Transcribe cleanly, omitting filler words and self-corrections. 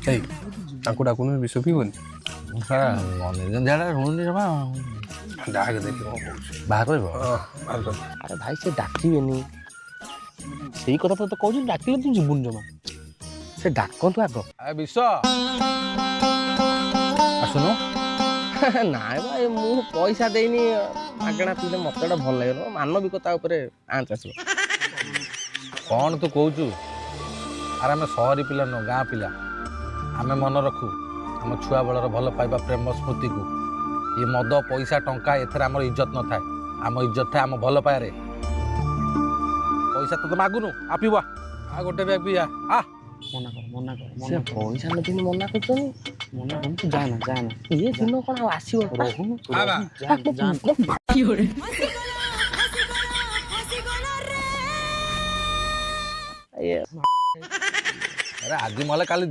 ଏଇ ତାଙ୍କୁ ଡାକୁନୁ ବିଷ ପିଇବନି ଅନେକ ଝାଡ଼ା ଶୁଣୁନି ଜମା ଡାକ ଦେଖି କ'ଣ କହୁଛି ବାହାର କରିବ ବାହାର କରି ଆରେ ଭାଇ ସେ ଡାକିବେନି ସେଇ କଥା ତ କହୁଛି ଡାକିଲେ ତୁ ଯିବୁନି ଜମା ସେ ଡାକନ୍ତୁ ଆଗ ବିଷ ଆସୁନୁ ନାଇଁ ଭାଇ ମୁଁ ପଇସା ଦେଇନି ମାଗଣା ପିଇଲେ ମତେ ଏଟା ଭଲ ଲାଗିବ ମାନବିକତା ଉପରେ ଆଞ୍ଚ ଆସିବ କ'ଣ ତୁ କହୁଛୁ ଆରେ ଆମେ ସହରୀ ପିଲା ନୁହଁ ଗାଁ ପିଲା ଆମେ ମନେ ରଖୁ ଆମ ଛୁଆବେଳର ଭଲ ପାଇବା ପ୍ରେମ ସ୍ମୃତିକୁ ଇଏ ମଦ ପଇସା ଟଙ୍କା ଏଥିରେ ଆମର ଇଜ୍ଜତ ନଥାଏ ଆମ ଇଜ୍ଜତ ଥାଏ ଆମ ଭଲ ପାଇବାରେ ପଇସା ତ ମାଗୁନୁ ଆ ପିଇବା ଆ ଗୋଟେ ବ୍ୟାଗ୍ ପିଇବା ଆ ମନା କର ସେ ପଇସା ନଦେଇନି ମନା କରୁଛନ୍ତି ମନା କରୁଛୁ ତୁ ଯାଆନା ଇଏ ଦିନ କ'ଣ ଆଉ ଆସିବ ରହୁନୁ ଆରେ ଆଜି ମଲେ କାଲି